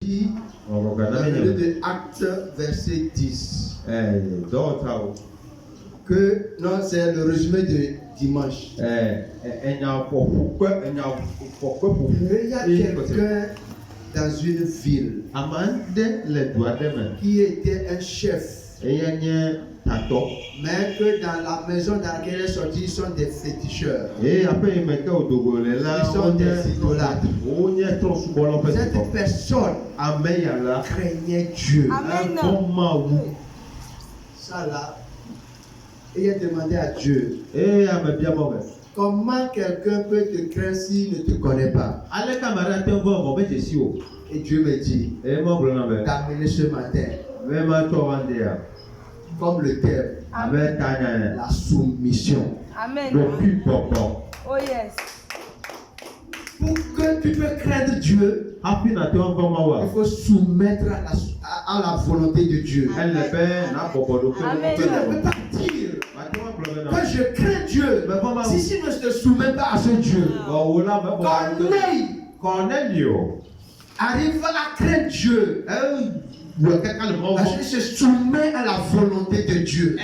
dit dans le livre de Actes, verset 10, que non, c'est le résumé de dimanche. Il y a quelqu'un dans une ville qui était un chef, mais que dans la maison dans laquelle il est sorti, ils sont des féticheurs. Ils sont des idolâtres. Cette personne craignait Dieu. Ça là, il a demandé à Dieu, comment quelqu'un peut te craindre s'il ne te connaît pas? Et Dieu me dit d'amener ce matin, comme le thème, la soumission. Amen. Oh yes. Pour que tu peux craindre Dieu, il faut soumettre à la volonté de Dieu. Amen. Tu ne peux pas dire que je crains Dieu si tu ne te soumets pas à ce Dieu. Corneille arrive à craindre Dieu parce qu'il se soumet à la volonté de Dieu.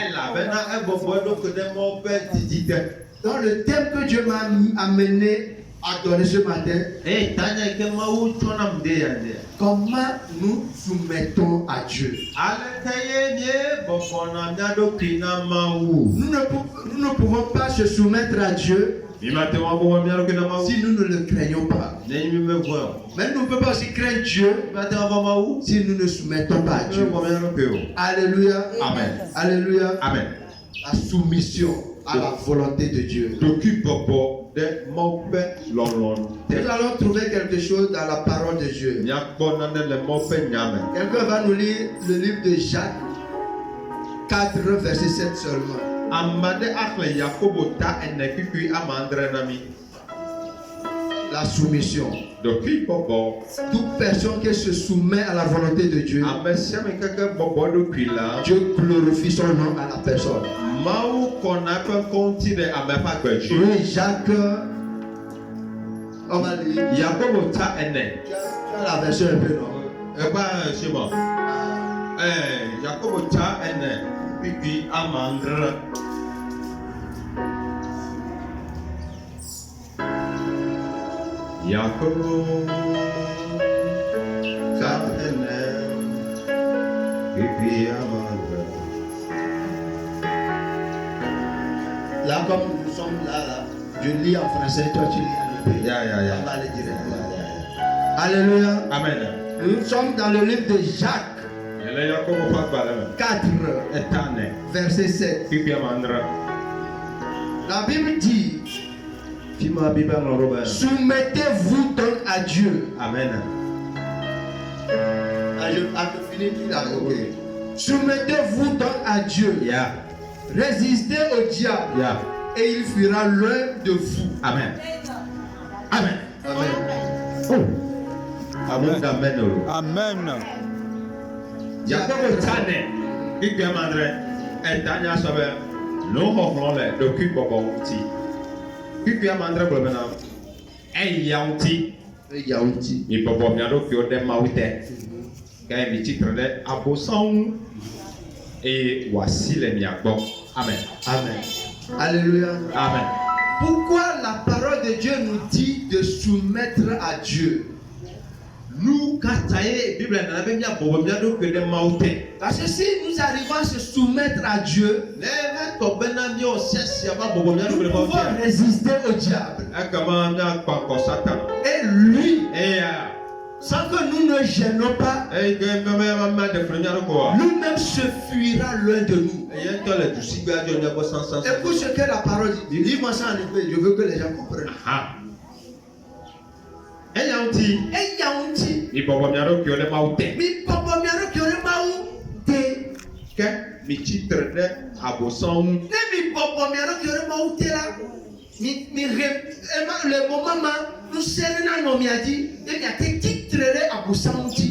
Dans le thème que Dieu m'a amené à donner ce matin, comment nous soumettons à Dieu? Nous ne pouvons pas se soumettre à Dieu si nous ne le craignons pas. Mais nous ne pouvons pas aussi craindre Dieu si nous ne soumettons pas à Dieu. Alléluia. Amen. Alléluia. Amen. La soumission à la volonté de Dieu. Nous allons trouver quelque chose dans la parole de Dieu. Quelqu'un va nous lire le livre de Jacques 4, verset 7 seulement. La soumission. Toute personne qui se soumet à la volonté de Dieu, Dieu glorifie son nom à la personne. Oui, Jacques, on va lire. Tu as la version un peu, non? Là, comme nous sommes là, je lis en français, toi tu lis en hébreu. On va aller directement. Alléluia. Amen. Nous sommes dans le livre de Jacques 4, verset 7. La Bible dit, soumettez-vous donc à Dieu. Amen. Soumettez-vous donc à Dieu. Résistez au diable et il fuira loin de vous. Amen. Amen. Amen. Amen. Jacob Tane, Ikemandre, et Tanya Saber, non le de Kukobonti. Ikemandre Blomena, et Yaunti, il peut pas bien que des maoutés, quand il titre de Abosan et voici les miagons. Amen. Amen. Alléluia. Amen. Pourquoi la parole de Dieu nous dit de soumettre à Dieu? Nous, Bible parce que si nous arrivons à se soumettre à Dieu, nous pouvons résister au diable. Et lui, sans que nous ne gênons pas, lui-même se fuira loin de nous. Écoute ce que la parole dit. Lis-moi ça en hébreu, je veux que les gens comprennent.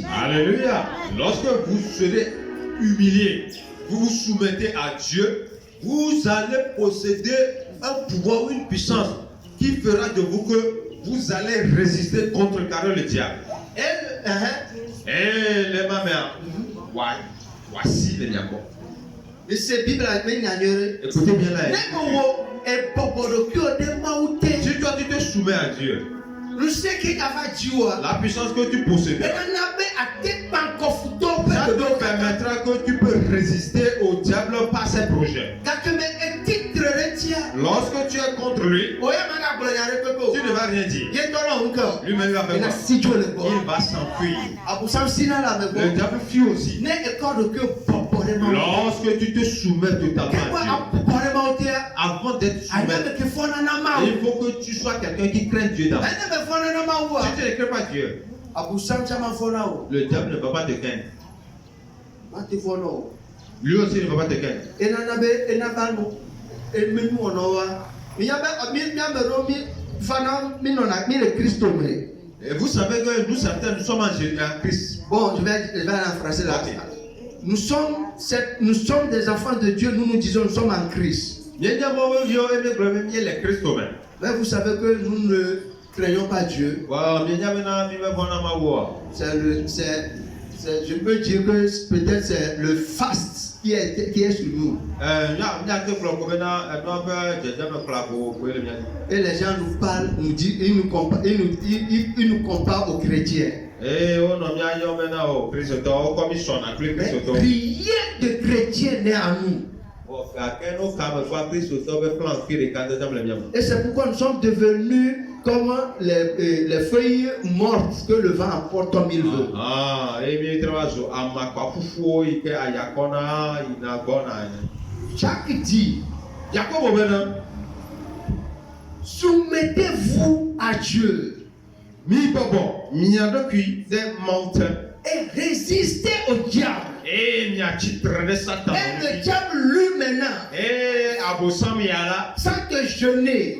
Alléluia. Lorsque vous serez humilié, vous vous soumettez à Dieu, vous allez posséder un pouvoir, une puissance qui fera de vous que vous allez résister contre le diable. Et voici les miens. Mais c'est Bible à Écoutez bien là. Si toi tu te soumets à Dieu, la puissance que tu possèdes, ça te permettra que tu peux résister au diable par ses projets. Lorsque tu es contre lui, tu ne vas rien dire. Lui-même va faire quoi? Il va s'enfuir. Le diable fuit aussi. Lorsque tu te soumets totalement à Dieu, avant d'être soumis, il faut que tu sois quelqu'un qui craint Dieu d'abord. Si tu ne crains pas Dieu, le diable ne va pas te craindre. Lui aussi ne va pas te craindre. Et vous savez que nous certains, nous sommes en Christ. Bon, je vais en français là. Okay. Nous sommes des enfants de Dieu, nous disons nous sommes en Christ. Mais vous savez que nous ne craignons pas Dieu. Je peux dire que peut-être c'est le faste qui est sur nous. Et les gens nous parlent, nous disent, ils nous comparent aux chrétiens. Mais rien de chrétien n'est à nous. Et c'est pourquoi nous sommes devenus comme les feuilles mortes que le vent emporte comme il veut. Jacques dit, soumettez-vous à Dieu et résistez au diable. Et le diable lui maintenant, sans te jeûner,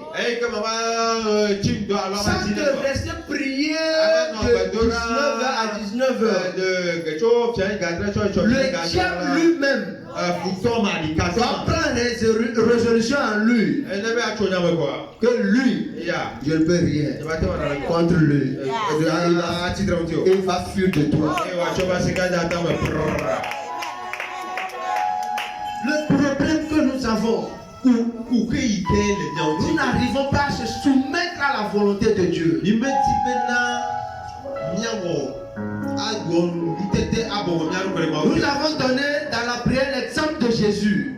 sans te rester prier de 19h à 19h, le diable lui-même doit prendre résolution en lui que lui, je ne peux rien contre lui. Il va fuir de toi. Le problème que nous avons, nous n'arrivons pas à se soumettre à la volonté de Dieu. Nous avons donné dans la prière l'exemple de Jésus.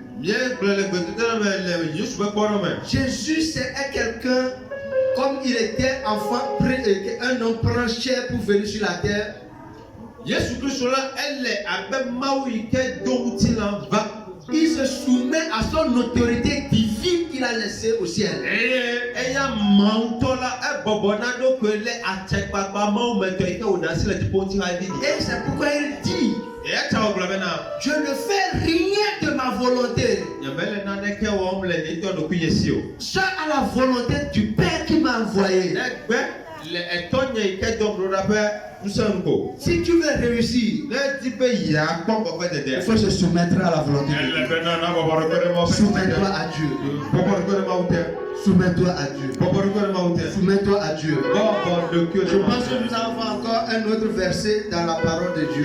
Jésus c'est quelqu'un, comme il était enfant, un homme prend chair pour venir sur la terre. Il se soumet à son autorité divine qu'il a laissée au ciel. Et c'est pourquoi il dit, je ne fais rien de ma volonté, seul à la volonté du Père qui m'a envoyé. Si tu veux réussir, il faut se soumettre à la volonté de Dieu. Soumets-toi à Dieu. Soumets-toi à Dieu. Soumets-toi à Dieu. Je pense que nous avons encore un autre verset dans la parole de Dieu.